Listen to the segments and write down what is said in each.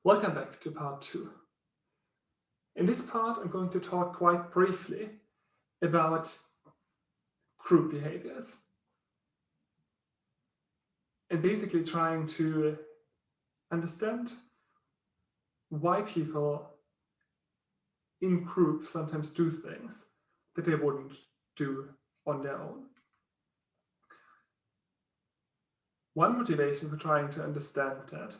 Welcome back to part 2. In this part, I'm going to talk quite briefly about group behaviors and basically trying to understand why people in groups sometimes do things that they wouldn't do on their own. One motivation for trying to understand that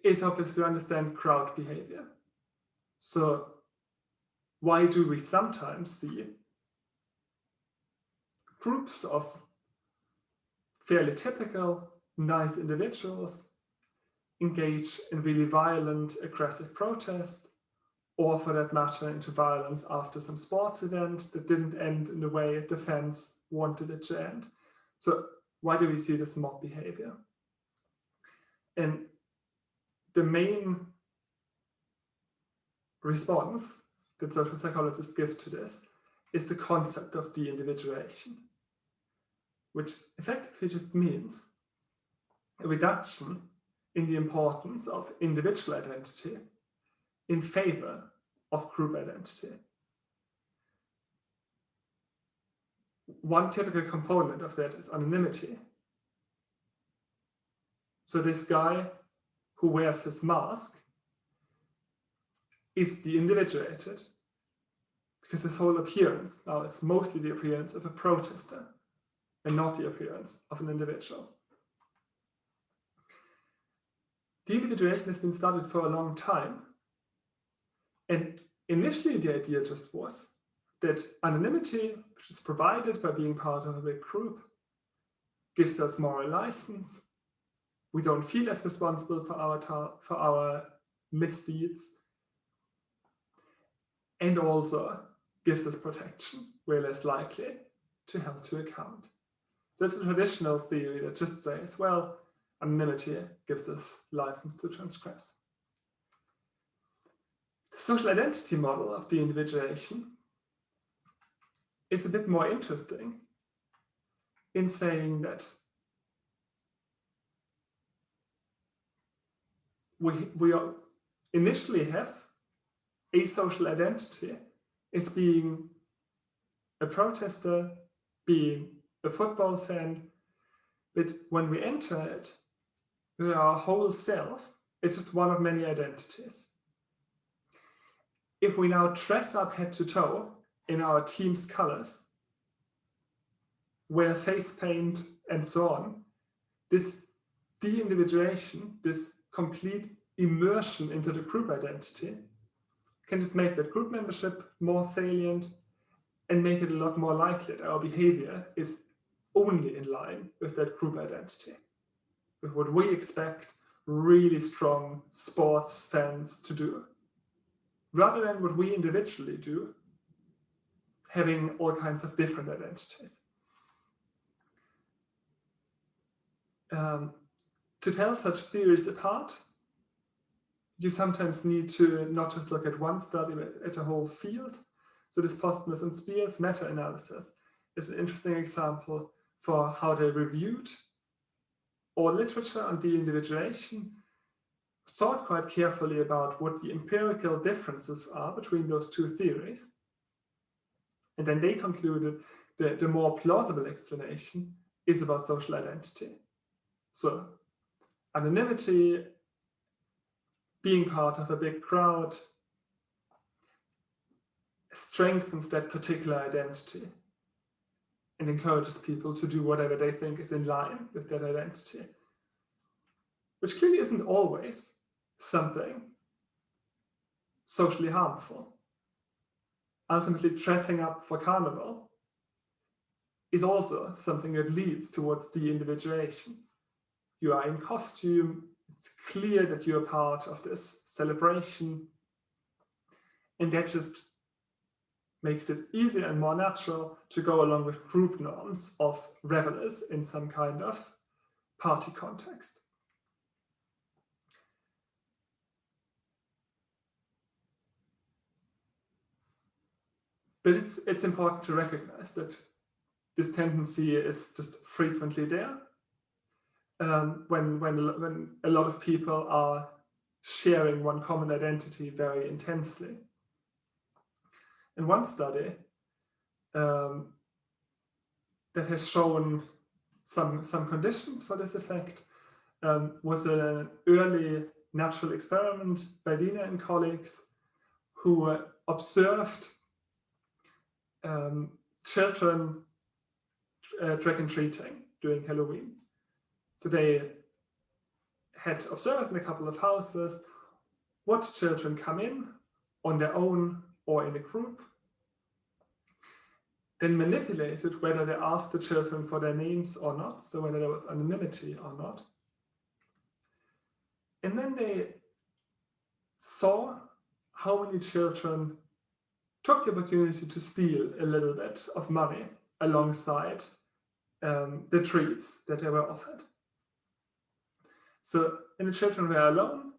is obviously to understand crowd behavior. So why do we sometimes see groups of fairly typical, nice individuals engage in really violent, aggressive protest, or for that matter, into violence after some sports event that didn't end in the way the fans wanted it to end? So why do we see this mob behavior? And the main response that social psychologists give to this is the concept of deindividuation, which effectively just means a reduction in the importance of individual identity in favor of group identity. One typical component of that is anonymity. So this guy who wears his mask is de-individuated because his whole appearance now is mostly the appearance of a protester and not the appearance of an individual. De-individuation has been studied for a long time, and initially the idea just was that anonymity, which is provided by being part of a big group, gives us moral license. We don't feel as responsible for our misdeeds, and also gives us protection. We're less likely to held to account. That's a traditional theory that just says, well, anonymity gives us license to transgress. The social identity model of de-individuation is a bit more interesting in saying that we initially have a social identity as being a protester, being a football fan, but when we enter it, our whole self, it's just one of many identities. If we now dress up head to toe in our team's colors, wear face paint and so on, this de-individuation, this complete immersion into the group identity can just make that group membership more salient and make it a lot more likely that our behavior is only in line with that group identity, with what we expect really strong sports fans to do, rather than what we individually do, having all kinds of different identities. To tell such theories apart, you sometimes need to not just look at one study, but at a whole field. So this Postmus and Spears meta-analysis is an interesting example for how they reviewed all literature on de-individuation, thought quite carefully about what the empirical differences are between those two theories. And then they concluded that the more plausible explanation is about social identity. So anonymity, being part of a big crowd, strengthens that particular identity and encourages people to do whatever they think is in line with that identity, which clearly isn't always something socially harmful. Ultimately, dressing up for carnival is also something that leads towards de-individuation. You are in costume, it's clear that you're part of this celebration, and that just makes it easier and more natural to go along with group norms of revelers in some kind of party context. But it's important to recognize that this tendency is just frequently there. when a lot of people are sharing one common identity very intensely. In one study that has shown some conditions for this effect was an early natural experiment by Dina and colleagues who observed children trick-and-treating during Halloween. So they had observers in a couple of houses, watched children come in on their own or in a group, then manipulated whether they asked the children for their names or not, so whether there was anonymity or not. And then they saw how many children took the opportunity to steal a little bit of money alongside the treats that they were offered. So when the children were alone,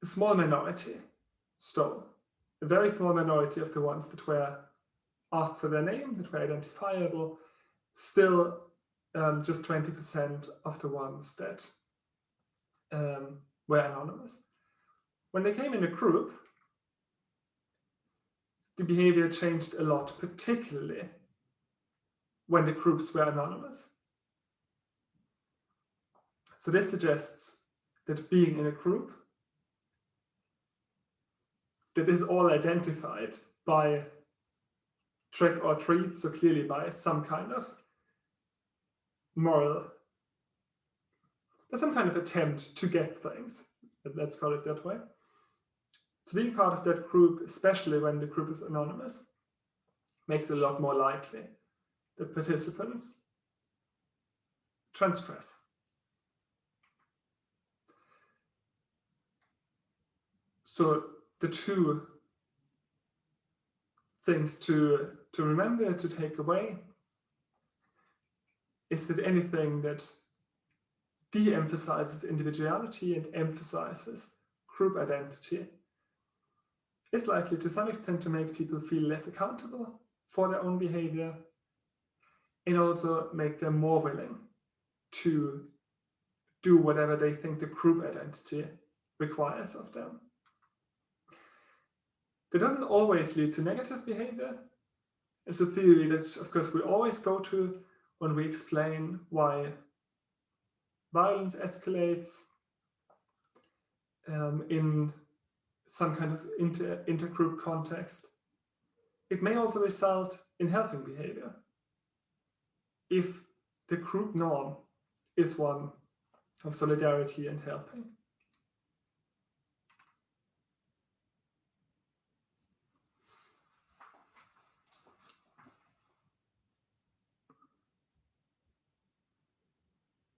a small minority stole. A very small minority of the ones that were asked for their name, that were identifiable, still just 20% of the ones that were anonymous. When they came in a group, the behavior changed a lot, particularly when the groups were anonymous. So this suggests that being in a group that is all identified by trick or treat, so clearly by some kind of moral, some kind of attempt to get things, let's call it that way. So being part of that group, especially when the group is anonymous, makes it a lot more likely that participants transgress. So the two things to remember, to take away, is that anything that de-emphasizes individuality and emphasizes group identity is likely to some extent to make people feel less accountable for their own behavior, and also make them more willing to do whatever they think the group identity requires of them. That doesn't always lead to negative behavior. It's a theory that, of course, we always go to when we explain why violence escalates in some kind of intergroup context. It may also result in helping behavior if the group norm is one of solidarity and helping.